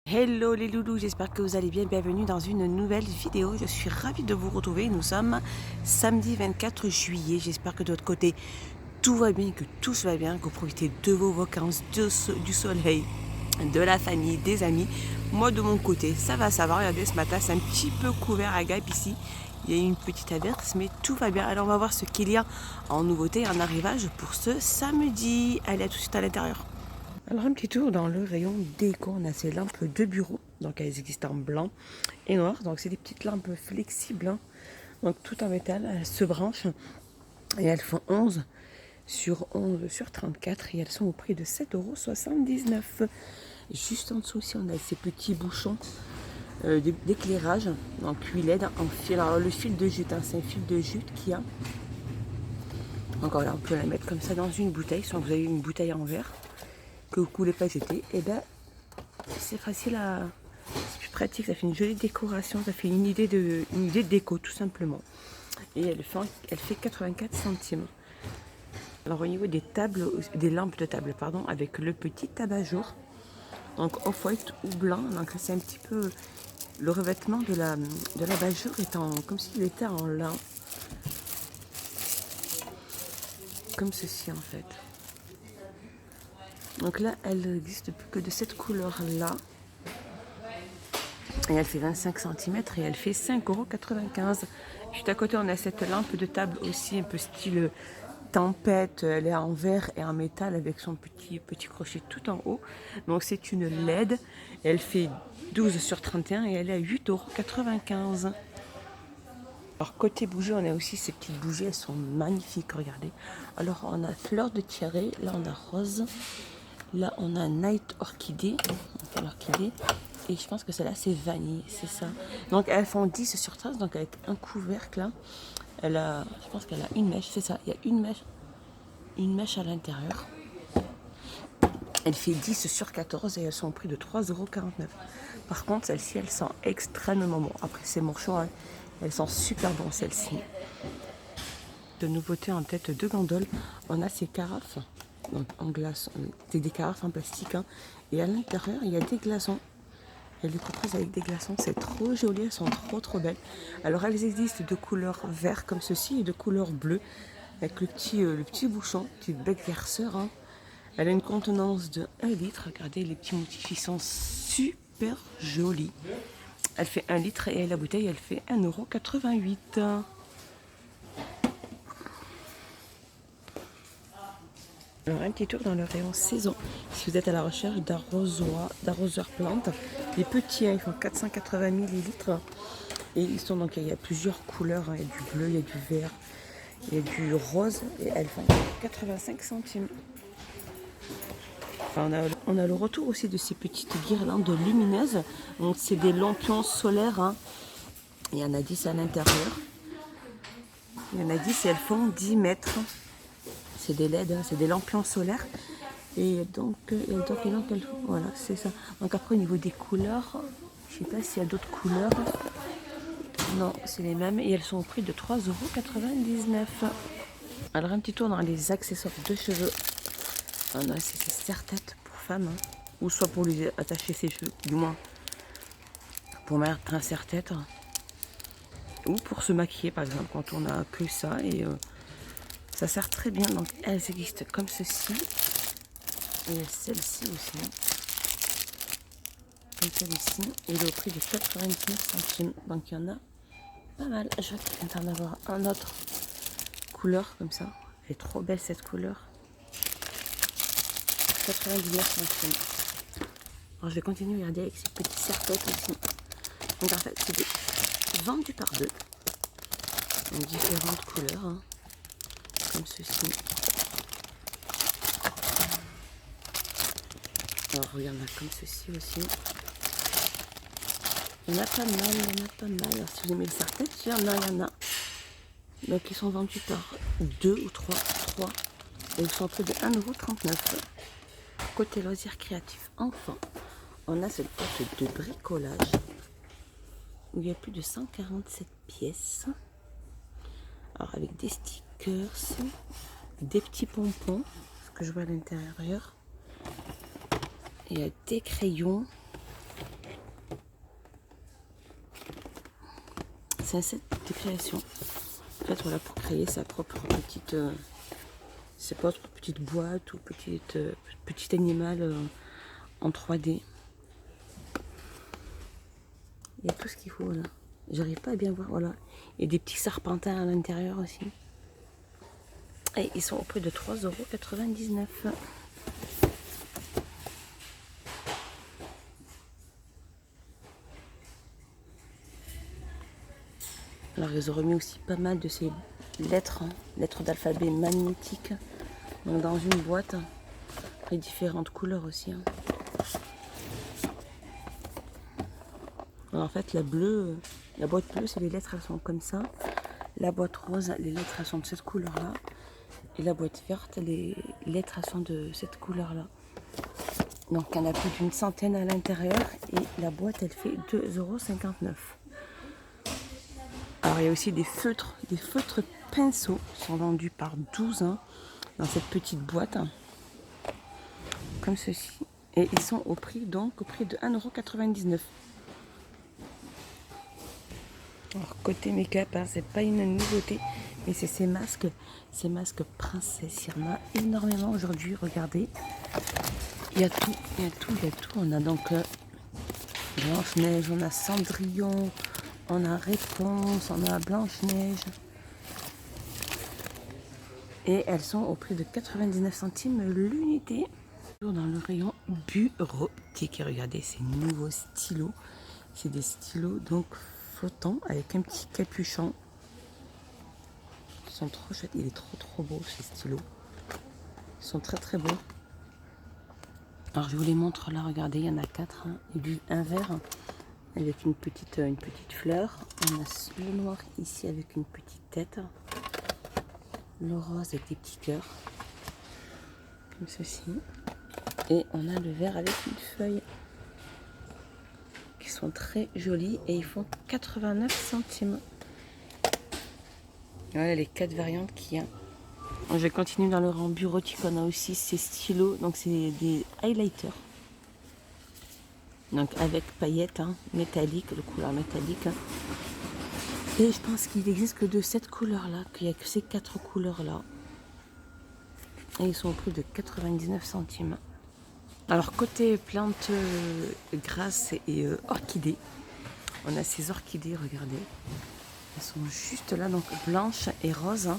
Hello les loulous, j'espère que vous allez bien, bienvenue dans une nouvelle vidéo. Je suis ravie de vous retrouver, nous sommes samedi 24 juillet, j'espère que de votre côté tout va bien, que tout se va bien, que vous profitez de vos vacances, du soleil, de la famille, des amis. Moi de mon côté, ça va, regardez ce matin c'est un petit peu couvert à Gap ici. Il y a eu une petite averse, mais tout va bien. Alors on va voir ce qu'il y a en nouveauté, en arrivage pour ce samedi. Allez, à tout de suite à l'intérieur. Alors un petit tour dans le rayon déco, on a ces lampes de bureau, donc elles existent en blanc et noir, donc c'est des petites lampes flexibles, hein. Donc tout en métal, elles se branchent et elles font 11 sur 34 et elles sont au prix de 7,79 €. Juste en dessous aussi on a ces petits bouchons d'éclairage, donc 8 LED en fil. Alors le fil de jute, hein, c'est un fil de jute qu'il y a. Donc voilà, on peut la mettre comme ça dans une bouteille, soit vous avez une bouteille en verre que vous ne voulez pas jeter, et ben c'est facile à... C'est plus pratique, ça fait une jolie décoration, ça fait une idée de déco tout simplement. Et elle fait 84 centimes. Alors au niveau des tables, des lampes de table, pardon, avec le petit abat-jour, donc off-white ou blanc, donc c'est un petit peu... Le revêtement de l'abat-jour est comme s'il était en lin. Comme ceci en fait. Donc là, elle n'existe plus que de cette couleur-là. Et elle fait 25 cm et elle fait 5,95 €. Juste à côté, on a cette lampe de table aussi, un peu style tempête. Elle est en verre et en métal avec son petit crochet tout en haut. Donc c'est une LED. Elle fait 12 sur 31 et elle est à 8,95 €. Alors côté bougies, on a aussi ces petites bougies, elles sont magnifiques, regardez. Alors on a fleur de tiare, là on a rose, là on a night orchidée, et je pense que celle-là c'est vanille, c'est ça. Donc elles font 10 sur 13, donc avec un couvercle là, je pense qu'elle a une mèche, c'est ça, il y a une mèche à l'intérieur. Elle fait 10 sur 14 et elles sont au prix de 3,49 €. Par contre, celles-ci, elles sont extrêmement bonnes. Après, c'est mon choix, hein. Elles sont super bonnes, celles-ci. De nouveautés en tête de gondole, on a ces carafes donc en glace. C'est des carafes en plastique, hein. Et à l'intérieur, il y a des glaçons. Elles les proposent avec des glaçons. C'est trop joli, elles sont trop belles. Alors, elles existent de couleur vert comme ceci et de couleur bleue. Avec le petit bouchon, petit bec verseur, hein. Elle a une contenance de 1 litre. Regardez, les petits motifs, ils sont super jolis. Elle fait 1 litre et la bouteille, elle fait 1,88 €. Alors, un petit tour dans le rayon saison. Si vous êtes à la recherche d'arroseurs plantes, les petits, hein, ils font 480 millilitres. Et ils sont donc, il y a plusieurs couleurs, hein. Il y a du bleu, il y a du vert, il y a du rose. Et elles font 85 centimes. Enfin, on a le retour aussi de ces petites guirlandes lumineuses. Donc c'est des lampions solaires, hein. Il y en a 10 à l'intérieur. Il y en a 10 et elles font 10 mètres. C'est des LED, hein, c'est des lampions solaires. Et donc, voilà, c'est ça. Donc après, au niveau des couleurs, je ne sais pas s'il y a d'autres couleurs. Non, c'est les mêmes. Et elles sont au prix de 3,99 €. Alors un petit tour dans les accessoires de cheveux. On a ces serre-têtes pour femmes, hein, ou soit pour lui attacher ses cheveux, du moins pour mettre un serre-tête, hein, ou pour se maquiller par exemple quand on a que ça, et ça sert très bien. Donc elles existent comme ceci et celle-ci aussi, hein, comme celle-ci, et il est au prix de 99 centimes. Donc il y en a pas mal. Je vais en avoir un autre couleur comme ça. Elle est trop belle cette couleur. 99 centimes. Alors je vais continuer à regarder avec ces petits serre-têtes aussi. Donc en fait c'est des vendus par deux. En différentes couleurs, hein, comme ceci. Alors regarde là, comme ceci aussi. Il y en a pas mal, Alors si vous aimez le serre-tête, il y en a. Donc ils sont vendus par 2 ou 3. Et ils sont au prix de 1,39 €. Côté loisirs créatifs enfants, on a cette boîte de bricolage où il y a plus de 147 pièces. Alors avec des stickers, des petits pompons, ce que je vois à l'intérieur. Il y a des crayons, c'est un set de création. En fait, voilà, pour créer sa propre petite, boîte ou petit animal en 3D. Il y a tout ce qu'il faut là. J'arrive pas à bien voir, voilà. Et des petits serpentins à l'intérieur aussi. Et ils sont au prix de 3,99 €. Alors ils ont remis aussi pas mal de ces lettres, lettres d'alphabet magnétiques, donc dans une boîte, avec différentes couleurs aussi. Alors en fait la boîte bleue, c'est les lettres, elles sont comme ça. La boîte rose, les lettres, elles sont de cette couleur-là. Et la boîte verte, les lettres, elles sont de cette couleur-là. Donc il y en a plus d'une centaine à l'intérieur et la boîte, elle fait 2,59 €. Alors il y a aussi des feutres pinceaux qui sont vendus par 12 dans cette petite boîte, comme ceci. Et ils sont au prix de 1,99 €. Alors côté make-up, c'est pas une nouveauté, mais c'est ces masques Princesse Irma, énormément aujourd'hui, regardez. Il y a tout. On a donc Blanche-Neige, on a Cendrillon, on a Réponse, on a Blanche-Neige. Et elles sont au prix de 99 centimes l'unité. Dans le rayon bureautique. Et regardez ces nouveaux stylos. C'est des stylos donc flottants avec un petit capuchon. Ils sont trop chouettes. Il est trop beau ces stylos. Ils sont très beaux. Alors je vous les montre là, regardez, il y en a 4. Et un vert avec une petite fleur. On a le noir ici avec une petite tête. Le rose avec des petits cœurs. Comme ceci. Et on a le vert avec une feuille. Qui sont très jolis et ils font 89 centimes. Voilà les 4 variantes qu'il y a. Je vais continuer dans le rang bureautique. On a aussi ces stylos, donc c'est des highlighters. Donc avec paillettes métalliques, de couleur métallique. Et je pense qu'il n'existe que de cette couleur-là, qu'il n'y a que ces 4 couleurs-là. Et ils sont au prix de 99 centimes. Alors côté plantes grasses et orchidées, on a ces orchidées, regardez. Elles sont juste là, donc blanches et roses,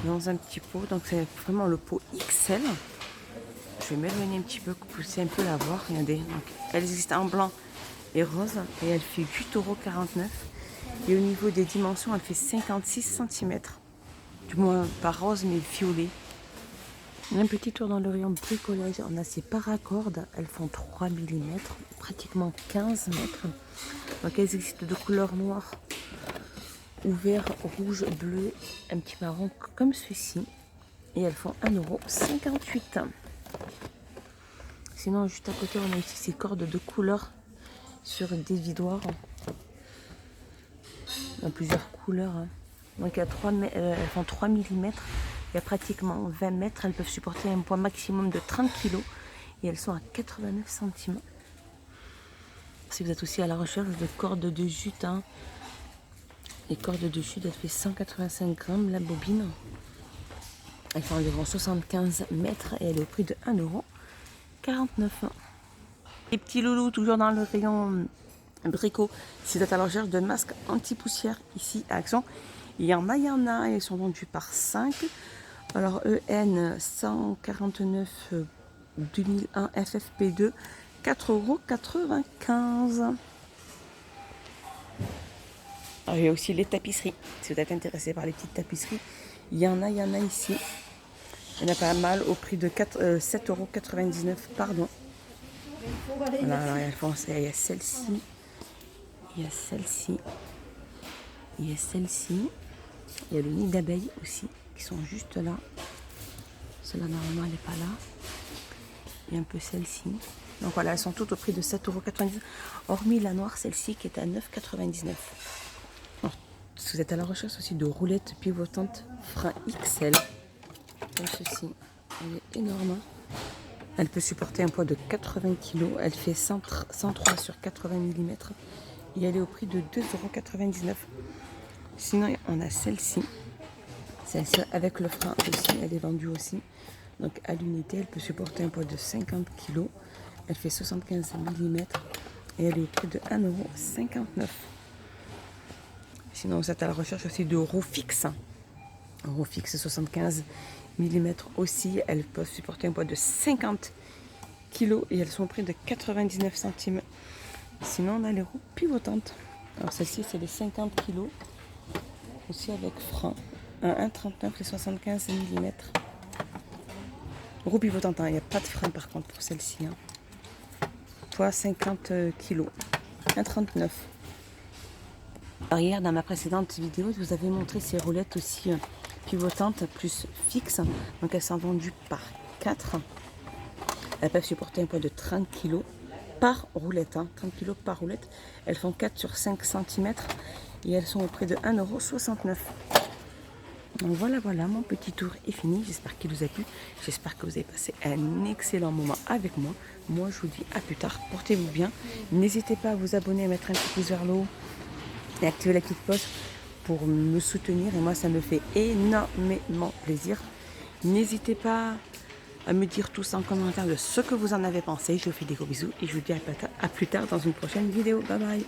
dans un petit pot. Donc c'est vraiment le pot XL. Je vais m'éloigner un petit peu, pousser un peu la voir. Regardez, donc elle existe en blanc et rose et elle fait 8,49 €. Et au niveau des dimensions, elle fait 56 cm. Du moins pas rose mais violet. Un petit tour dans le rayon bricolage, on a ces paracordes, elles font 3 mm, pratiquement 15 mètres. Donc elles existent de couleur noire, ou vert, rouge, bleu, un petit marron comme ceci. Et elles font 1,58 €. Sinon juste à côté on a aussi ces cordes de couleur sur des vidoirs. Il y a plusieurs couleurs. Donc elles font 3 mm. Il y a pratiquement 20 mètres, elles peuvent supporter un poids maximum de 30 kg et elles sont à 89 centimes. Si vous êtes aussi à la recherche de cordes de jute, les cordes de jute, elles fait 185 grammes la bobine. Elle fait environ 75 mètres et elle est au prix de 1,49 €. Les petits loulous, toujours dans le rayon bricot, si vous êtes à la recherche de masques anti-poussière ici à Action, il y en a, ils sont vendus par 5. Alors EN 149 2001 FFP2, 4,95 €. Alors, il y a aussi les tapisseries. Si vous êtes intéressé par les petites tapisseries, il y en a ici. Il y en a pas mal au prix de 7,99 €, pardon. Voilà, alors il y a celle-ci. Il y a celle-ci. Il y a celle-ci. Il y a le nid d'abeilles aussi, qui sont juste là. Celle-là, normalement, elle n'est pas là. Et un peu celle-ci. Donc voilà, elles sont toutes au prix de 7,99 €. Hormis la noire, celle-ci, qui est à 9,99 €. Si vous êtes à la recherche aussi de roulettes pivotantes frein XL, comme ceci, elle est énorme. Elle peut supporter un poids de 80 kg. Elle fait 103 sur 80 mm. Et elle est au prix de 2,99 €. Sinon, on a celle-ci. Celle-ci avec le frein aussi, elle est vendue aussi. Donc à l'unité, elle peut supporter un poids de 50 kg. Elle fait 75 mm et elle est au prix de 1,59 €. Sinon, vous êtes à la recherche aussi de roues fixes. Roues fixes 75 mm aussi. Elles peuvent supporter un poids de 50 kg et elles sont au prix de 99 centimes. Sinon, on a les roues pivotantes. Alors celle-ci, c'est les 50 kg. Aussi avec frein. Un 1,39 et 75 mm. Roue pivotante, il n'y a pas de frein par contre pour celle-ci. Poids 50 kg. 1,39. Hier, dans ma précédente vidéo, je vous avais montré ces roulettes aussi pivotantes plus fixes. Donc elles sont vendues par 4. Elles peuvent supporter un poids de 30 kg par roulette. 30 kg par roulette. Elles font 4 sur 5 cm et elles sont au prix de 1,69 €. Donc voilà, mon petit tour est fini. J'espère qu'il vous a plu. J'espère que vous avez passé un excellent moment avec moi. Moi, je vous dis à plus tard. Portez-vous bien. N'hésitez pas à vous abonner, à mettre un petit pouce vers le haut et activer la petite cloche pour me soutenir. Et moi, ça me fait énormément plaisir. N'hésitez pas à me dire tous en commentaire de ce que vous en avez pensé. Je vous fais des gros bisous et je vous dis à plus tard dans une prochaine vidéo. Bye bye.